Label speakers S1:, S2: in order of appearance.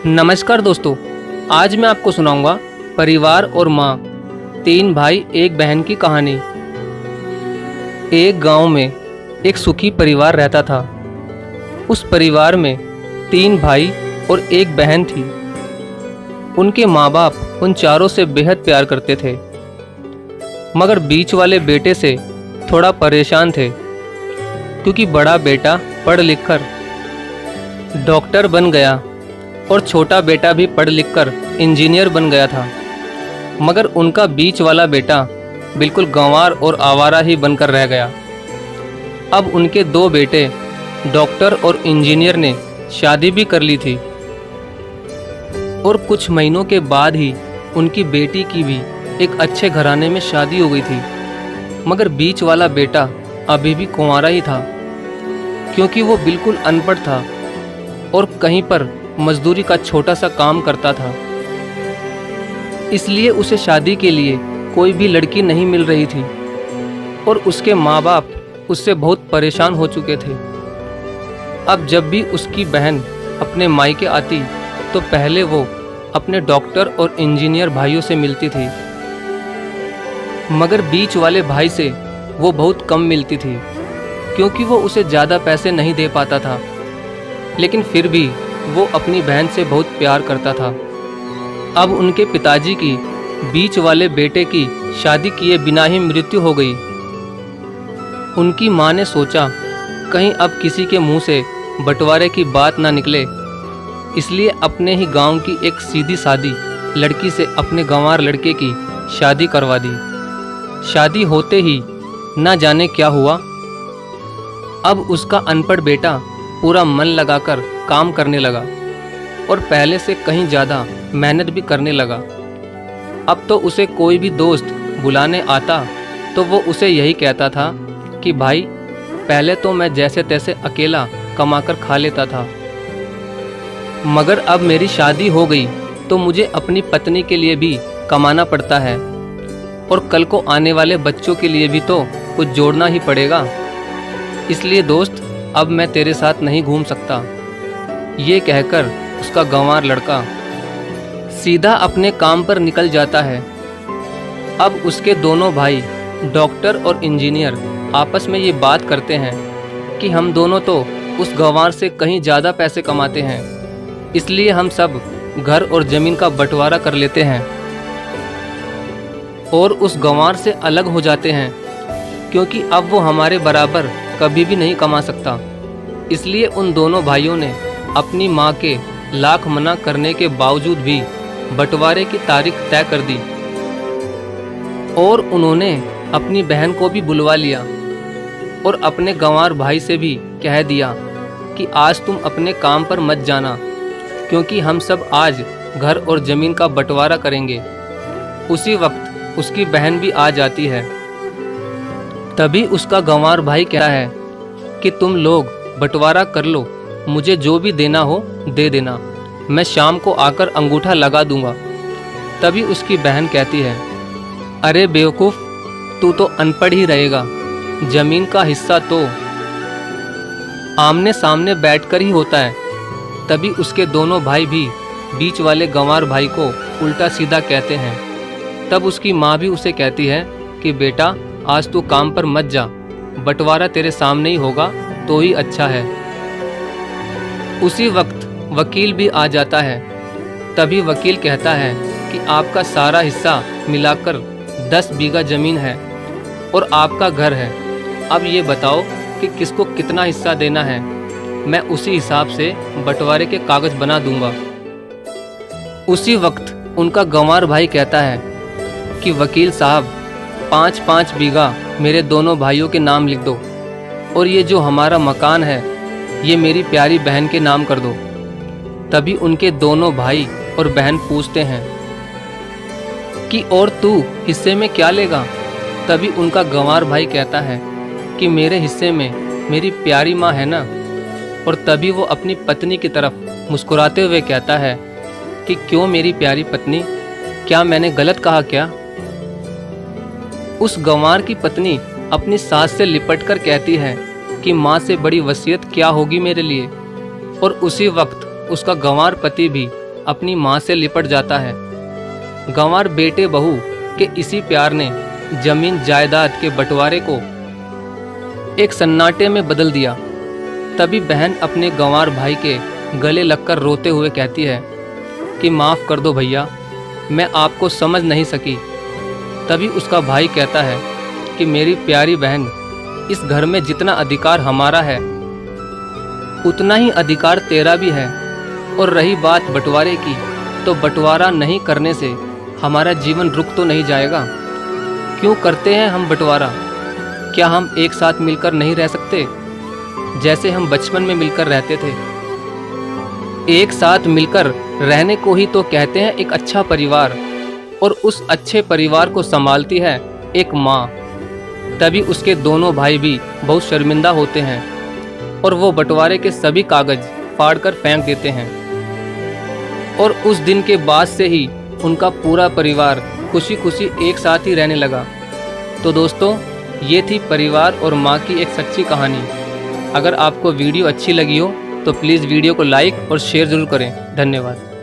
S1: नमस्कार दोस्तों, आज मैं आपको सुनाऊंगा परिवार और माँ, तीन भाई एक बहन की कहानी। एक गांव में एक सुखी परिवार रहता था। उस परिवार में तीन भाई और एक बहन थी। उनके माँ बाप उन चारों से बेहद प्यार करते थे, मगर बीच वाले बेटे से थोड़ा परेशान थे, क्योंकि बड़ा बेटा पढ़ लिख कर डॉक्टर बन गया और छोटा बेटा भी पढ़ लिखकर इंजीनियर बन गया था। मगर उनका बीच वाला बेटा बिल्कुल गंवार और आवारा ही बनकर रह गया। अब उनके दो बेटे डॉक्टर और इंजीनियर ने शादी भी कर ली थी और कुछ महीनों के बाद ही उनकी बेटी की भी एक अच्छे घराने में शादी हो गई थी। मगर बीच वाला बेटा अभी भी कुंवारा ही था, क्योंकि वो बिल्कुल अनपढ़ था और कहीं पर मजदूरी का छोटा सा काम करता था। इसलिए उसे शादी के लिए कोई भी लड़की नहीं मिल रही थी और उसके माँ बाप उससे बहुत परेशान हो चुके थे। अब जब भी उसकी बहन अपने मायके आती तो पहले वो अपने डॉक्टर और इंजीनियर भाइयों से मिलती थी, मगर बीच वाले भाई से वो बहुत कम मिलती थी, क्योंकि वो उसे ज़्यादा पैसे नहीं दे पाता था। लेकिन फिर भी वो अपनी बहन से बहुत प्यार करता था। अब उनके पिताजी की बीच वाले बेटे की शादी किए बिना ही मृत्यु हो गई। उनकी माँ ने सोचा कहीं अब किसी के मुंह से बंटवारे की बात ना निकले, इसलिए अपने ही गांव की एक सीधी सादी लड़की से अपने गंवार लड़के की शादी करवा दी। शादी होते ही ना जाने क्या हुआ। अब उसका अनपढ़ बेटा पूरा मन लगाकर काम करने लगा और पहले से कहीं ज़्यादा मेहनत भी करने लगा। अब तो उसे कोई भी दोस्त बुलाने आता तो वो उसे यही कहता था कि भाई, पहले तो मैं जैसे तैसे अकेला कमाकर खा लेता था, मगर अब मेरी शादी हो गई तो मुझे अपनी पत्नी के लिए भी कमाना पड़ता है और कल को आने वाले बच्चों के लिए भी तो कुछ जोड़ना ही पड़ेगा। इसलिए दोस्त, अब मैं तेरे साथ नहीं घूम सकता। ये कहकर उसका गंवार लड़का सीधा अपने काम पर निकल जाता है। अब उसके दोनों भाई डॉक्टर और इंजीनियर आपस में ये बात करते हैं कि हम दोनों तो उस गंवार से कहीं ज़्यादा पैसे कमाते हैं, इसलिए हम सब घर और ज़मीन का बंटवारा कर लेते हैं और उस गंवार से अलग हो जाते हैं, क्योंकि अब वो हमारे बराबर कभी भी नहीं कमा सकता। इसलिए उन दोनों भाइयों ने अपनी माँ के लाख मना करने के बावजूद भी बंटवारे की तारीख तय कर दी और उन्होंने अपनी बहन को भी बुलवा लिया और अपने गंवार भाई से भी कह दिया कि आज तुम अपने काम पर मत जाना, क्योंकि हम सब आज घर और ज़मीन का बंटवारा करेंगे। उसी वक्त उसकी बहन भी आ जाती है। तभी उसका गंवार भाई कहता है कि तुम लोग बंटवारा कर लो, मुझे जो भी देना हो दे देना, मैं शाम को आकर अंगूठा लगा दूंगा। तभी उसकी बहन कहती है, अरे बेवकूफ़, तू तो अनपढ़ ही रहेगा, ज़मीन का हिस्सा तो आमने सामने बैठकर ही होता है। तभी उसके दोनों भाई भी बीच वाले गंवार भाई को उल्टा सीधा कहते हैं। तब उसकी माँ भी उसे कहती है कि बेटा, आज तू काम पर मत जा, बंटवारा तेरे सामने ही होगा तो ही अच्छा है। उसी वक्त वकील भी आ जाता है। तभी वकील कहता है कि आपका सारा हिस्सा मिलाकर 10 बीघा ज़मीन है और आपका घर है। अब ये बताओ कि किसको कितना हिस्सा देना है, मैं उसी हिसाब से बंटवारे के कागज़ बना दूंगा। उसी वक्त उनका गंवार भाई कहता है कि वकील साहब, 5-5 बीघा मेरे दोनों भाइयों के नाम लिख दो और ये जो हमारा मकान है ये मेरी प्यारी बहन के नाम कर दो। तभी उनके दोनों भाई और बहन पूछते हैं कि और तू हिस्से में क्या लेगा। तभी उनका गंवार भाई कहता है कि मेरे हिस्से में मेरी प्यारी माँ है ना। और तभी वो अपनी पत्नी की तरफ मुस्कुराते हुए कहता है कि क्यों मेरी प्यारी पत्नी, क्या मैंने गलत कहा क्या? उस गंवार की पत्नी अपनी सास से लिपटकर कहती है कि माँ से बड़ी वसीयत क्या होगी मेरे लिए। और उसी वक्त उसका गंवार पति भी अपनी माँ से लिपट जाता है। गंवार बेटे बहू के इसी प्यार ने जमीन जायदाद के बंटवारे को एक सन्नाटे में बदल दिया। तभी बहन अपने गंवार भाई के गले लगकर रोते हुए कहती है कि माफ़ कर दो भैया, मैं आपको समझ नहीं सकी। तभी उसका भाई कहता है कि मेरी प्यारी बहन, इस घर में जितना अधिकार हमारा है उतना ही अधिकार तेरा भी है। और रही बात बंटवारे की, तो बंटवारा नहीं करने से हमारा जीवन रुक तो नहीं जाएगा। क्यों करते हैं हम बंटवारा? क्या हम एक साथ मिलकर नहीं रह सकते, जैसे हम बचपन में मिलकर रहते थे? एक साथ मिलकर रहने को ही तो कहते हैं एक अच्छा परिवार, और उस अच्छे परिवार को संभालती है एक माँ। तभी उसके दोनों भाई भी बहुत शर्मिंदा होते हैं और वो बंटवारे के सभी कागज फाड़कर फेंक देते हैं। और उस दिन के बाद से ही उनका पूरा परिवार खुशी खुशी एक साथ ही रहने लगा। तो दोस्तों, ये थी परिवार और माँ की एक सच्ची कहानी। अगर आपको वीडियो अच्छी लगी हो तो प्लीज़ वीडियो को लाइक और शेयर ज़रूर करें। धन्यवाद।